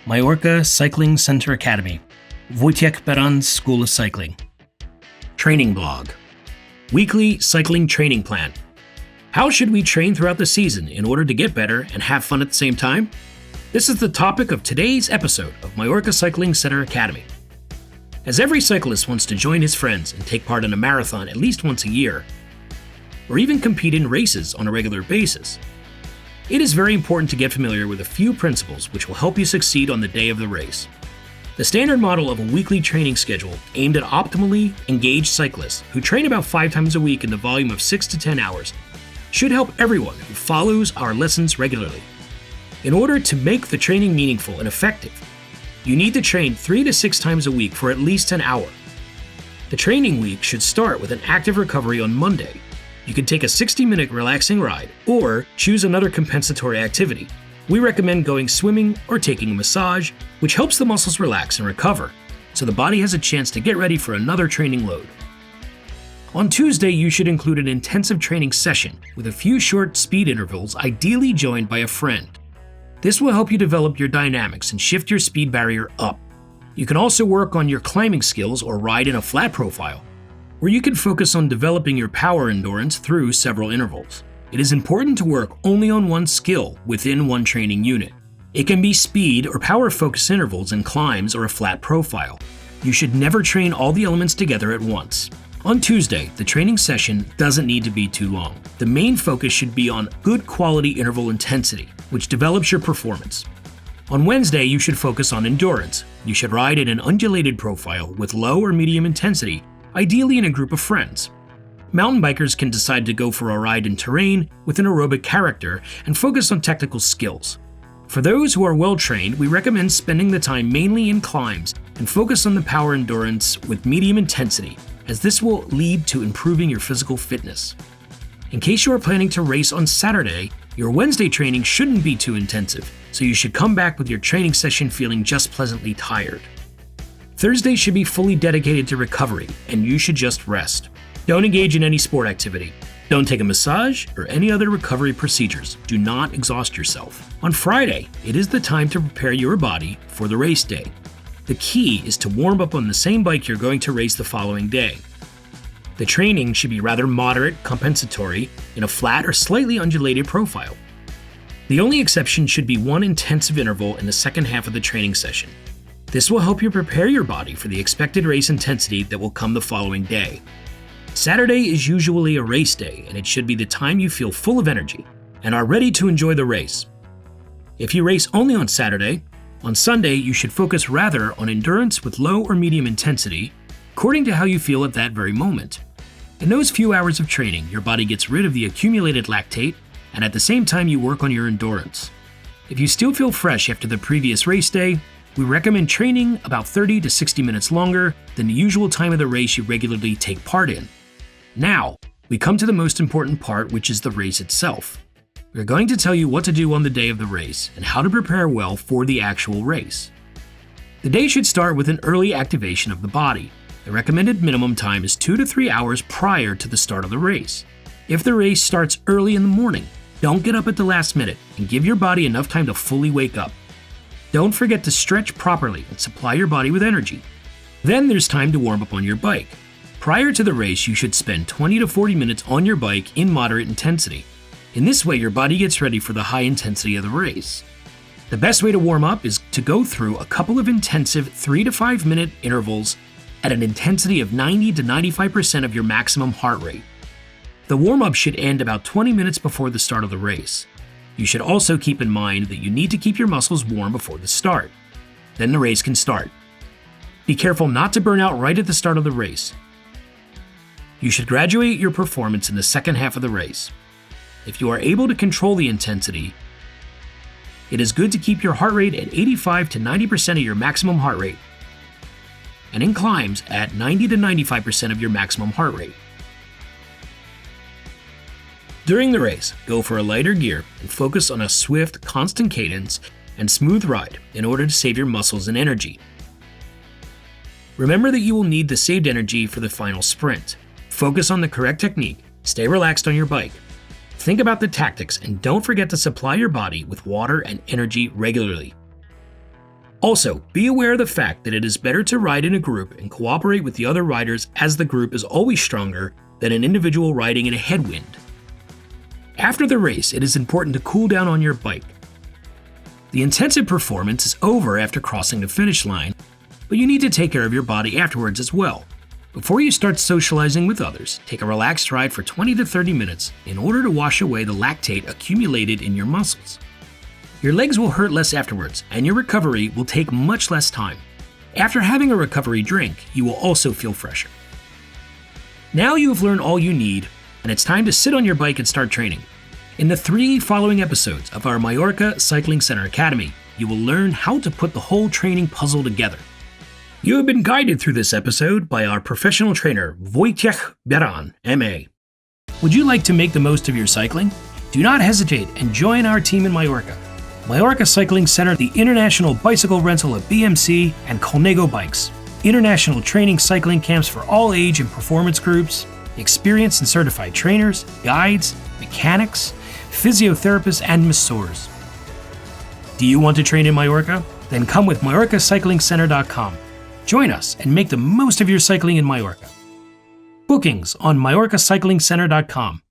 Mallorca Cycling Center Academy, Wojciech Beran's School of Cycling. Training blog. Weekly cycling training plan. How should we train throughout the season in order to get better and have fun at the same time? This is the topic of today's episode of Mallorca Cycling Center Academy. As every cyclist wants to join his friends and take part in a marathon at least once a year, or even compete in races on a regular basis, it is very important to get familiar with a few principles which will help you succeed on the day of the race. The standard model of a weekly training schedule aimed at optimally engaged cyclists who train about 5 times a week in the volume of 6 to 10 hours should help everyone who follows our lessons regularly. In order to make the training meaningful and effective, you need to train 3 to 6 times a week for at least an hour. The training week should start with an active recovery on Monday. You can take a 60-minute relaxing ride or choose another compensatory activity. We recommend going swimming or taking a massage, which helps the muscles relax and recover, so the body has a chance to get ready for another training load. On Tuesday, you should include an intensive training session with a few short speed intervals, ideally joined by a friend. This will help you develop your dynamics and shift your speed barrier up. You can also work on your climbing skills or ride in a flat profile, where you can focus on developing your power endurance through several intervals. It is important to work only on one skill within one training unit. It can be speed or power focus intervals in climbs or a flat profile. You should never train all the elements together at once. On Tuesday, the training session doesn't need to be too long. The main focus should be on good quality interval intensity, which develops your performance. On Wednesday, you should focus on endurance. You should ride in an undulated profile with low or medium intensity, ideally in a group of friends. Mountain bikers can decide to go for a ride in terrain with an aerobic character and focus on technical skills. For those who are well trained, we recommend spending the time mainly in climbs and focus on the power endurance with medium intensity, as this will lead to improving your physical fitness. In case you are planning to race on Saturday, your Wednesday training shouldn't be too intensive, so you should come back with your training session feeling just pleasantly tired. Thursday should be fully dedicated to recovery, and you should just rest. Don't engage in any sport activity. Don't take a massage or any other recovery procedures. Do not exhaust yourself. On Friday, it is the time to prepare your body for the race day. The key is to warm up on the same bike you're going to race the following day. The training should be rather moderate, compensatory, in a flat or slightly undulated profile. The only exception should be one intensive interval in the second half of the training session. This will help you prepare your body for the expected race intensity that will come the following day. Saturday is usually a race day, and it should be the time you feel full of energy and are ready to enjoy the race. If you race only on Saturday, on Sunday you should focus rather on endurance with low or medium intensity, according to how you feel at that very moment. In those few hours of training, your body gets rid of the accumulated lactate, and at the same time you work on your endurance. If you still feel fresh after the previous race day, we recommend training about 30 to 60 minutes longer than the usual time of the race you regularly take part in. Now, we come to the most important part, which is the race itself. We're going to tell you what to do on the day of the race and how to prepare well for the actual race. The day should start with an early activation of the body. The recommended minimum time is 2 to 3 hours prior to the start of the race. If the race starts early in the morning, don't get up at the last minute and give your body enough time to fully wake up. Don't forget to stretch properly and supply your body with energy. Then there's time to warm up on your bike. Prior to the race, you should spend 20 to 40 minutes on your bike in moderate intensity. In this way, your body gets ready for the high intensity of the race. The best way to warm up is to go through a couple of intensive 3 to 5 minute intervals at an intensity of 90 to 95% of your maximum heart rate. The warm-up should end about 20 minutes before the start of the race. You should also keep in mind that you need to keep your muscles warm before the start. Then the race can start. Be careful not to burn out right at the start of the race. You should graduate your performance in the second half of the race. If you are able to control the intensity, it is good to keep your heart rate at 85 to 90% of your maximum heart rate, and in climbs at 90 to 95% of your maximum heart rate. During the race, go for a lighter gear and focus on a swift, constant cadence and smooth ride in order to save your muscles and energy. Remember that you will need the saved energy for the final sprint. Focus on the correct technique, stay relaxed on your bike. Think about the tactics and don't forget to supply your body with water and energy regularly. Also, be aware of the fact that it is better to ride in a group and cooperate with the other riders, as the group is always stronger than an individual riding in a headwind. After the race, it is important to cool down on your bike. The intensive performance is over after crossing the finish line, but you need to take care of your body afterwards as well. Before you start socializing with others, take a relaxed ride for 20 to 30 minutes in order to wash away the lactate accumulated in your muscles. Your legs will hurt less afterwards, and your recovery will take much less time. After having a recovery drink, you will also feel fresher. Now you have learned all you need, and it's time to sit on your bike and start training. In the 3 following episodes of our Mallorca Cycling Center Academy, you will learn how to put the whole training puzzle together. You have been guided through this episode by our professional trainer, Wojciech Beran, MA. Would you like to make the most of your cycling? Do not hesitate and join our team in Mallorca. Mallorca Cycling Center, the international bicycle rental of BMC and Colnago bikes. International training cycling camps for all age and performance groups. Experienced and certified trainers, guides, mechanics, physiotherapists, and masseurs. Do you want to train in Mallorca? Then come with MallorcaCyclingCenter.com. Join us and make the most of your cycling in Mallorca. Bookings on MallorcaCyclingCenter.com.